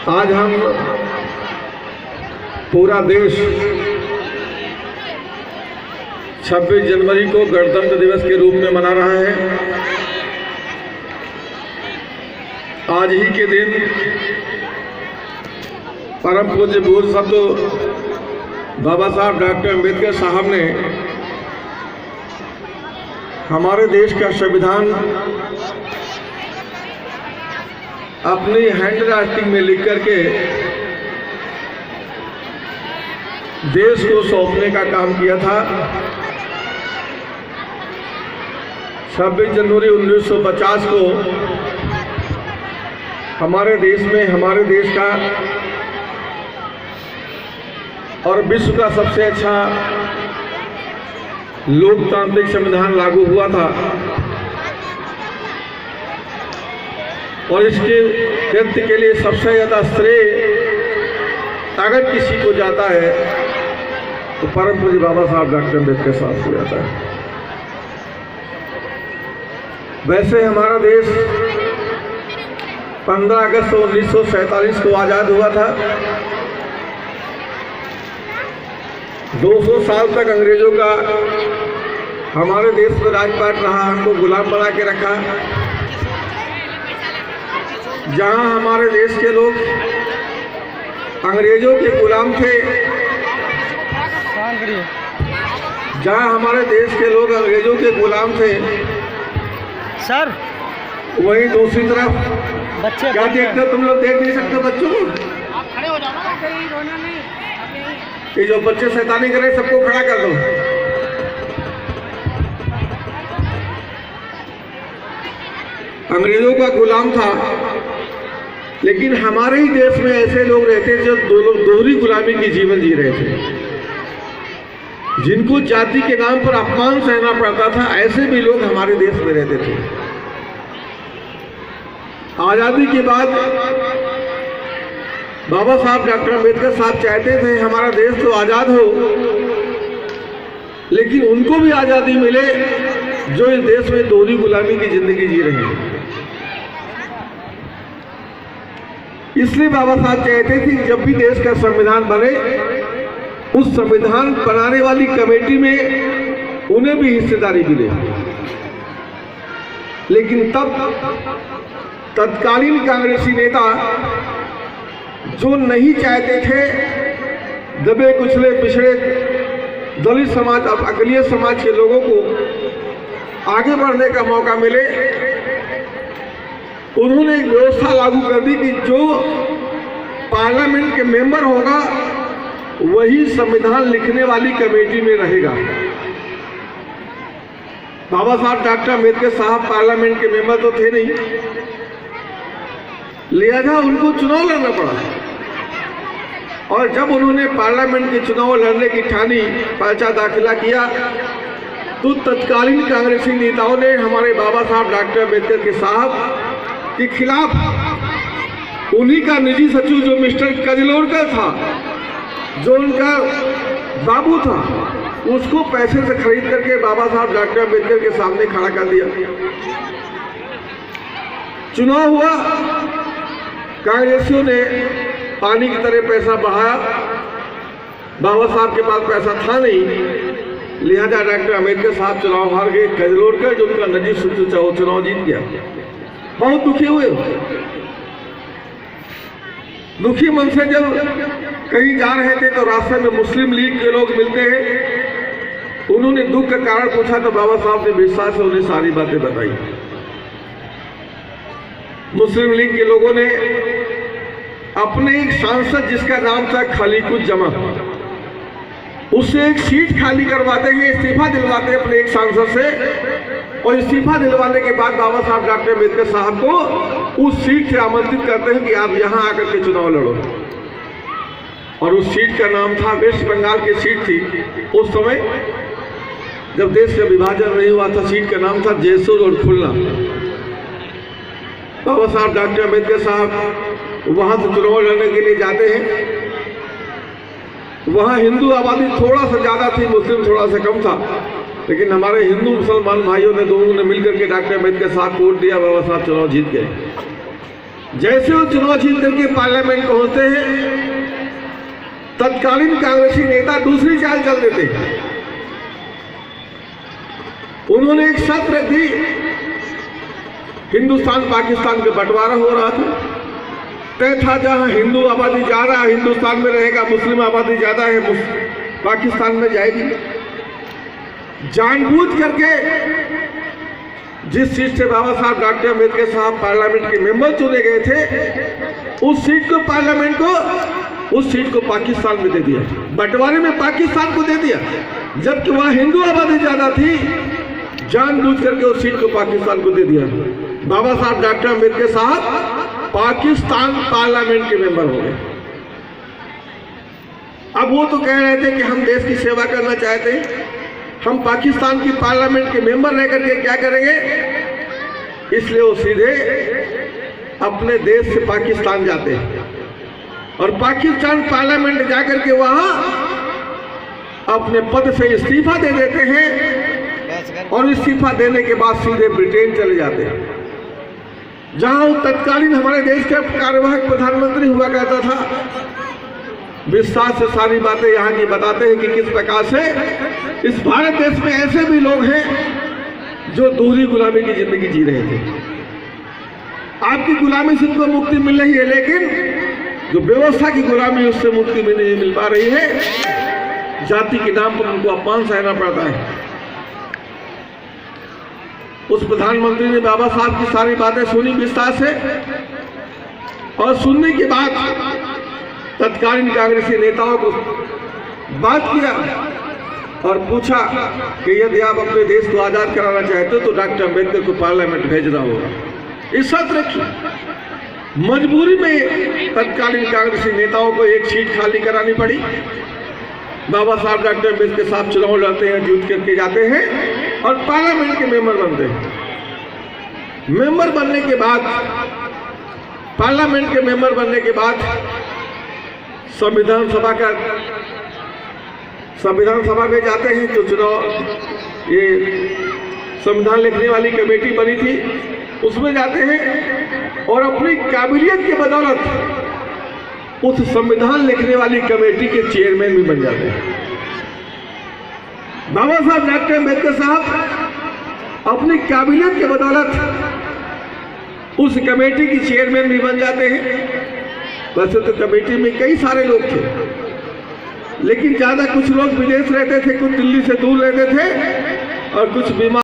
आज हम पूरा देश 26 जनवरी को गणतंत्र दिवस के रूप में मना रहा है। आज ही के दिन परम पूज्य पूर्व सत्य बाबा साहब डॉक्टर अम्बेडकर साहब ने हमारे देश का संविधान अपनी हैंड राइटिंग में लिख करके देश को सौंपने का काम किया था। 26 जनवरी 1950 को हमारे देश में, हमारे देश का और विश्व का सबसे अच्छा लोकतांत्रिक संविधान लागू हुआ था। और इसके कृत्य के लिए सबसे ज़्यादा श्रेय अगर किसी को जाता है तो परम पूज्य बाबा साहब डॉक्टर अम्बेडकर साहब को जाता है। वैसे हमारा देश 15 अगस्त 1947 को आज़ाद हुआ था। 200 साल तक अंग्रेजों का हमारे देश में राजपाट रहा, हमको गुलाम बना के रखा। जहां हमारे देश के लोग अंग्रेजों के गुलाम थे, जहां हमारे देश के लोग अंग्रेजों के गुलाम थे, सर वहीं दूसरी तरफ बच्चे क्या देखते हो तुम लोग? देख नहीं सकते बच्चों को? आप खड़े हो जाओ ना। ये जो बच्चे शैतानी कर रहे सबको खड़ा कर दो। अंग्रेजों का गुलाम था, लेकिन हमारे ही देश में ऐसे लोग रहते जो दोहरी गुलामी की जीवन जी रहे थे, जिनको जाति के नाम पर अपमान सहना पड़ता था। ऐसे भी लोग हमारे देश में रहते थे। आजादी के बाद बाबा साहब डॉक्टर अम्बेडकर साहब चाहते थे हमारा देश तो आजाद हो, लेकिन उनको भी आजादी मिले जो इस देश में दोहरी गुलामी की जिंदगी जी रहे हैं। इसलिए बाबा साहब चाहते थे कि जब भी देश का संविधान बने, उस संविधान बनाने वाली कमेटी में उन्हें भी हिस्सेदारी मिले। लेकिन तब तत्कालीन कांग्रेसी नेता जो नहीं चाहते थे दबे कुचले पिछड़े दलित समाज, अब अकलियत समाज के लोगों को आगे बढ़ने का मौका मिले, उन्होंने एक व्यवस्था लागू कर दी कि जो पार्लियामेंट के मेंबर होगा वही संविधान लिखने वाली कमेटी में रहेगा। बाबा साहब डॉक्टर अम्बेडकर साहब पार्लियामेंट के मेंबर तो थे नहीं, लिहाजा उनको चुनाव लड़ना पड़ा। और जब उन्होंने पार्लियामेंट के चुनाव लड़ने की ठानी, पर्चा दाखिला किया, तो तत्कालीन कांग्रेसी नेताओं ने हमारे बाबा साहब डॉक्टर अम्बेडकर के साहब के खिलाफ उन्हीं का निजी सचिव जो मिस्टर कजलोरकर था, जो उनका बाबू था, उसको पैसे से खरीद करके बाबा साहब डॉक्टर अम्बेडकर के सामने खड़ा कर दिया। चुनाव हुआ, कांग्रेसियों ने पानी की तरह पैसा बहाया। बाबा साहब के पास पैसा था नहीं, लिहाजा डॉक्टर अम्बेडकर साहब चुनाव हार गए। कजलोरकर जो उनका निजी सचिव था वो चुनाव जीत गया। बहुत दुखी हुए। दुखी मन से जब कहीं जा रहे थे तो रास्ते में मुस्लिम लीग के लोग मिलते हैं। उन्होंने दुख का कारण पूछा तो बाबा साहब ने विश्वास से उन्हें सारी बातें बताई। मुस्लिम लीग के लोगों ने अपने एक सांसद जिसका नाम था खलीकुज्जमा, उससे एक सीट खाली करवाते हैं, इस्तीफा दिलवाते हैं अपने एक सांसद से। और इस्तीफा दिलवाने के बाद बाबा साहब डॉक्टर अम्बेडकर साहब को उस सीट से आमंत्रित करते हैं कि आप यहाँ आकर के चुनाव लड़ो। और उस सीट का नाम था, वेस्ट बंगाल की सीट थी उस समय जब देश का विभाजन नहीं हुआ था। सीट का नाम था जयसोर और खुलना। बाबा साहब डॉक्टर अम्बेडकर साहब वहाँ से चुनाव लड़ने के लिए जाते हैं। वहाँ हिंदू आबादी थोड़ा सा ज़्यादा थी, मुस्लिम थोड़ा सा कम था, लेकिन हमारे हिंदू मुसलमान भाइयों ने दोनों ने मिलकर के डॉक्टर अम्बेडकर साहब को वोट दिया। बाबा साहब चुनाव जीत गए। जैसे वो चुनाव जीत करके पार्लियामेंट पहुंचते हैं, तत्कालीन कांग्रेसी नेता दूसरी चाल चल देते हैं। उन्होंने एक शर्त रखी, हिंदुस्तान पाकिस्तान का बंटवारा हो रहा था, तय था जहां हिंदू आबादी ज्यादा हिंदुस्तान में रहेगा, मुस्लिम आबादी ज्यादा है पाकिस्तान में जाएगी। जानबूझ करके जिस सीट से बाबा साहब डॉक्टर अम्बेडकर साहब पार्लियामेंट के मेंबर चुने गए थे, उस सीट को पाकिस्तान में दे दिया, बंटवारे में पाकिस्तान को दे दिया, जबकि वहां हिंदू आबादी ज्यादा थी। जानबूझ करके उस सीट को पाकिस्तान को दे दिया। बाबा साहब डॉक्टर अम्बेडकर साहब पाकिस्तान पार्लियामेंट के मेंबर हो गए। अब वो तो कह रहे थे कि हम देश की सेवा करना चाहते हैं, हम पाकिस्तान की पार्लियामेंट के मेंबर रह करके क्या करेंगे, इसलिए वो सीधे अपने देश से पाकिस्तान जाते हैं और पाकिस्तान पार्लियामेंट जाकर के वहां अपने पद से इस्तीफा दे देते हैं और इस्तीफा देने के बाद सीधे ब्रिटेन चले जाते हैं, जहां तत्कालीन हमारे देश का कार्यवाहक प्रधानमंत्री हुआ करता था। विस्तार से सारी बातें यहाँ की बताते हैं कि किस प्रकार से इस भारत देश में ऐसे भी लोग हैं जो दोहरी गुलामी की जिंदगी जी रहे थे। आपकी गुलामी से उनको मुक्ति मिल रही है, लेकिन जो व्यवस्था की गुलामी उससे मुक्ति भी नहीं मिल पा रही है। जाति के नाम पर उनको अपमान सहना पड़ता है। उस प्रधानमंत्री ने बाबा साहब की सारी बातें सुनी विस्तार से, और सुनने के बाद तत्कालीन कांग्रेसी नेताओं को बात किया और पूछा कि यदि आप अपने देश को आजाद कराना चाहते हो तो डॉक्टर अम्बेडकर को पार्लियामेंट भेजना होगा। इस शर्त रखी। मजबूरी में तत्कालीन कांग्रेसी नेताओं को एक सीट खाली करानी पड़ी। बाबा साहब डॉक्टर अम्बेडकर साहब चुनाव लड़ते हैं, जीत करके जाते हैं और पार्लियामेंट के मेंबर बनते हैं। मेंबर बनने के बाद, पार्लियामेंट के मेंबर बनने के बाद संविधान सभा में जाते हैं। जो चुनाव ये संविधान लिखने वाली कमेटी बनी थी उसमें जाते हैं और अपनी काबिलियत के बदौलत उस संविधान लिखने वाली कमेटी के चेयरमैन भी बन जाते हैं। बाबा साहब डॉक्टर अम्बेडकर साहब अपनी काबिलियत के बदौलत उस कमेटी की चेयरमैन भी बन जाते हैं। वैसे तो कमेटी में कई सारे लोग थे, लेकिन ज्यादा कुछ लोग विदेश रहते थे, कुछ दिल्ली से दूर रहते थे और कुछ बीमार